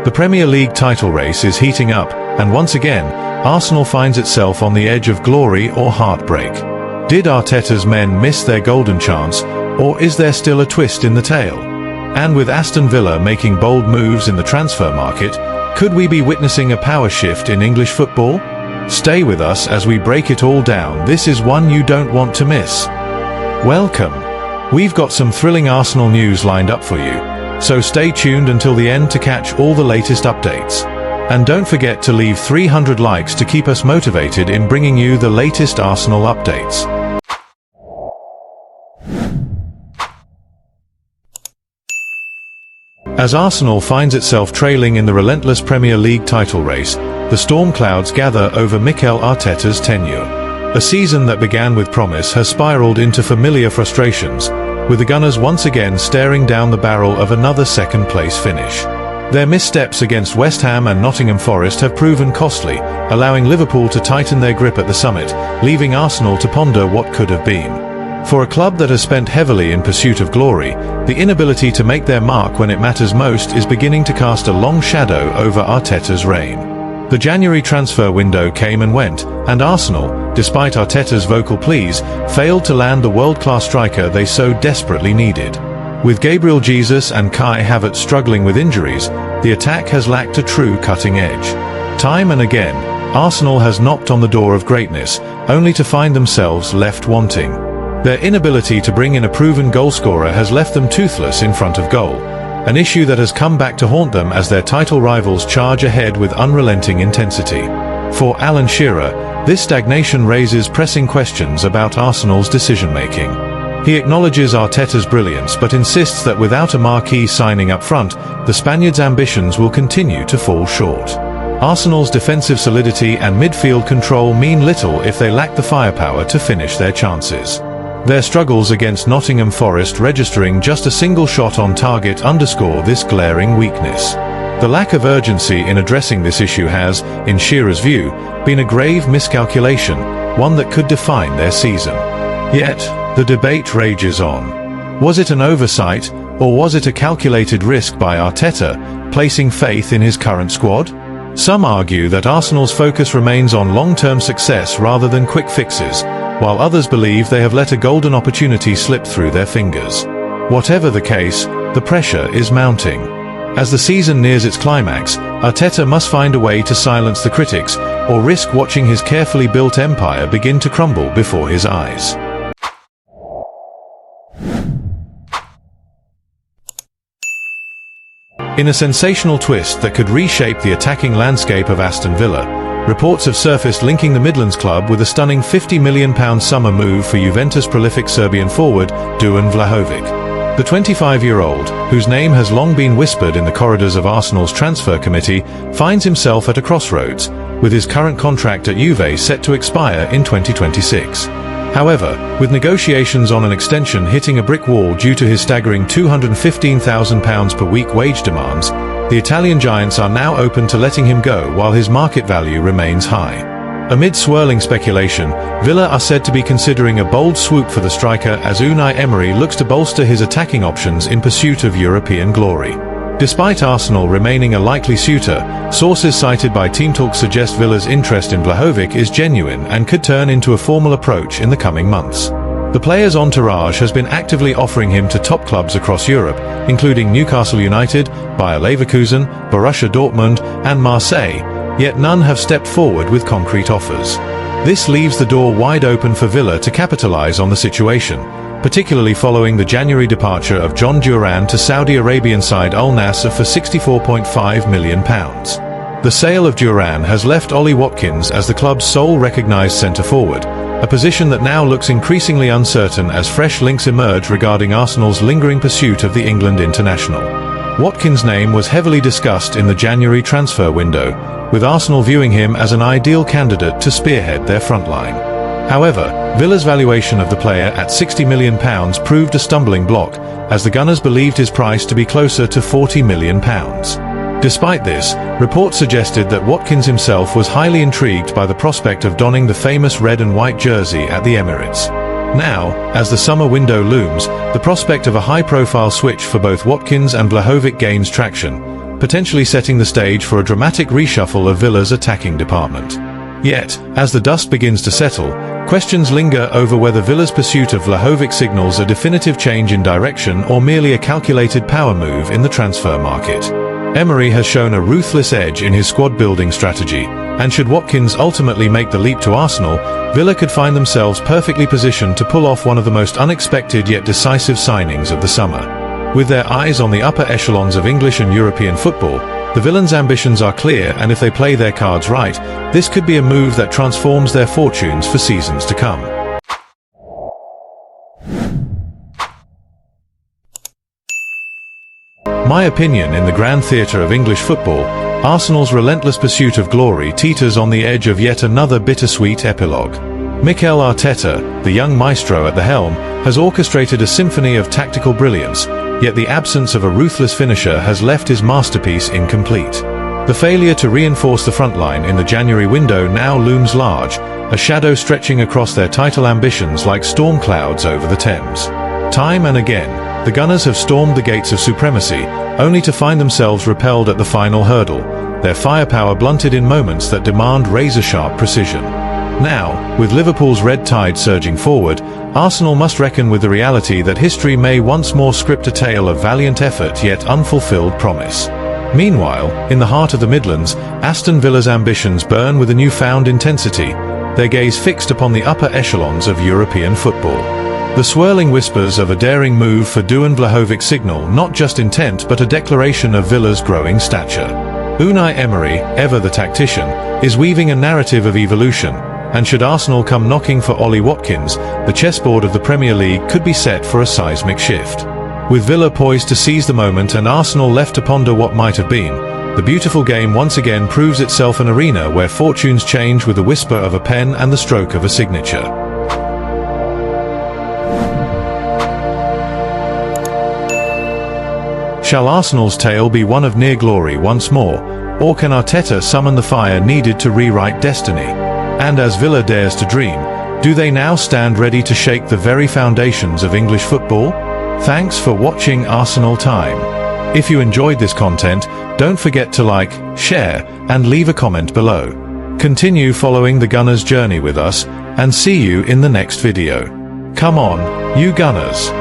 The Premier League title race is heating up, and once again, Arsenal finds itself on the edge of glory or heartbreak. Did Arteta's men miss their golden chance, or is there still a twist in the tale? And with Aston Villa making bold moves in the transfer market, could we be witnessing a power shift in English football? Stay with us as we break it all down. This is one you don't want to miss. Welcome. We've got some thrilling Arsenal news lined up for you, so stay tuned until the end to catch all the latest updates. And don't forget to leave 300 likes to keep us motivated in bringing you the latest Arsenal updates. As Arsenal finds itself trailing in the relentless Premier League title race, the storm clouds gather over Mikel Arteta's tenure. A season that began with promise has spiraled into familiar frustrations, with the Gunners once again staring down the barrel of another second-place finish. Their missteps against West Ham and Nottingham Forest have proven costly, allowing Liverpool to tighten their grip at the summit, leaving Arsenal to ponder what could have been. For a club that has spent heavily in pursuit of glory, the inability to make their mark when it matters most is beginning to cast a long shadow over Arteta's reign. The January transfer window came and went, and Arsenal, despite Arteta's vocal pleas, failed to land the world-class striker they so desperately needed. With Gabriel Jesus and Kai Havertz struggling with injuries, the attack has lacked a true cutting edge. Time and again, Arsenal has knocked on the door of greatness, only to find themselves left wanting. Their inability to bring in a proven goalscorer has left them toothless in front of goal, an issue that has come back to haunt them as their title rivals charge ahead with unrelenting intensity. For Alan Shearer, this stagnation raises pressing questions about Arsenal's decision-making. He acknowledges Arteta's brilliance but insists that without a marquee signing up front, the Spaniard's ambitions will continue to fall short. Arsenal's defensive solidity and midfield control mean little if they lack the firepower to finish their chances. Their struggles against Nottingham Forest, registering just a single shot on target, underscore this glaring weakness. The lack of urgency in addressing this issue has, in Shearer's view, been a grave miscalculation, one that could define their season. Yet, the debate rages on. Was it an oversight, or was it a calculated risk by Arteta, placing faith in his current squad? Some argue that Arsenal's focus remains on long-term success rather than quick fixes, while others believe they have let a golden opportunity slip through their fingers. Whatever the case, the pressure is mounting. As the season nears its climax, Arteta must find a way to silence the critics, or risk watching his carefully built empire begin to crumble before his eyes. In a sensational twist that could reshape the attacking landscape of Aston Villa, reports have surfaced linking the Midlands club with a stunning £50 million summer move for Juventus prolific Serbian forward Dusan Vlahovic. The 25-year-old, whose name has long been whispered in the corridors of Arsenal's transfer committee, finds himself at a crossroads, with his current contract at Juve set to expire in 2026. However, with negotiations on an extension hitting a brick wall due to his staggering £215,000 per week wage demands, the Italian giants are now open to letting him go while his market value remains high. Amid swirling speculation, Villa are said to be considering a bold swoop for the striker as Unai Emery looks to bolster his attacking options in pursuit of European glory. Despite Arsenal remaining a likely suitor, sources cited by Team Talk suggest Villa's interest in Vlahovic is genuine and could turn into a formal approach in the coming months. The player's entourage has been actively offering him to top clubs across Europe, including Newcastle United, Bayer Leverkusen, Borussia Dortmund, and Marseille, yet none have stepped forward with concrete offers. This leaves the door wide open for Villa to capitalise on the situation, particularly following the January departure of John Duran to Saudi Arabian side Al-Nassr for £64.5 million. The sale of Duran has left Ollie Watkins as the club's sole recognised centre-forward, a position that now looks increasingly uncertain as fresh links emerge regarding Arsenal's lingering pursuit of the England international. Watkins' name was heavily discussed in the January transfer window, with Arsenal viewing him as an ideal candidate to spearhead their front line. However, Villa's valuation of the player at £60 million proved a stumbling block, as the Gunners believed his price to be closer to £40 million. Despite this, reports suggested that Watkins himself was highly intrigued by the prospect of donning the famous red and white jersey at the Emirates. Now, as the summer window looms, the prospect of a high-profile switch for both Watkins and Vlahovic gains traction, potentially setting the stage for a dramatic reshuffle of Villa's attacking department. Yet, as the dust begins to settle, questions linger over whether Villa's pursuit of Vlahovic signals a definitive change in direction or merely a calculated power move in the transfer market. Emery has shown a ruthless edge in his squad-building strategy, and should Watkins ultimately make the leap to Arsenal, Villa could find themselves perfectly positioned to pull off one of the most unexpected yet decisive signings of the summer. With their eyes on the upper echelons of English and European football, the Villains' ambitions are clear, and if they play their cards right, this could be a move that transforms their fortunes for seasons to come. My opinion: in the grand theatre of English football, Arsenal's relentless pursuit of glory teeters on the edge of yet another bittersweet epilogue. Mikel Arteta, the young maestro at the helm, has orchestrated a symphony of tactical brilliance, yet the absence of a ruthless finisher has left his masterpiece incomplete. The failure to reinforce the front line in the January window now looms large, a shadow stretching across their title ambitions like storm clouds over the Thames. Time and again, the Gunners have stormed the gates of supremacy, only to find themselves repelled at the final hurdle, their firepower blunted in moments that demand razor-sharp precision. Now, with Liverpool's red tide surging forward, Arsenal must reckon with the reality that history may once more script a tale of valiant effort yet unfulfilled promise. Meanwhile, in the heart of the Midlands, Aston Villa's ambitions burn with a newfound intensity, their gaze fixed upon the upper echelons of European football. The swirling whispers of a daring move for Dusan Vlahovic signal not just intent but a declaration of Villa's growing stature. Unai Emery, ever the tactician, is weaving a narrative of evolution, and should Arsenal come knocking for Ollie Watkins, the chessboard of the Premier League could be set for a seismic shift. With Villa poised to seize the moment and Arsenal left to ponder what might have been, the beautiful game once again proves itself an arena where fortunes change with the whisper of a pen and the stroke of a signature. Shall Arsenal's tale be one of near glory once more, or can Arteta summon the fire needed to rewrite destiny? And as Villa dares to dream, do they now stand ready to shake the very foundations of English football? Thanks for watching Arsenal Time. If you enjoyed this content, don't forget to like, share, and leave a comment below. Continue following the Gunners' journey with us, and see you in the next video. Come on, you Gunners!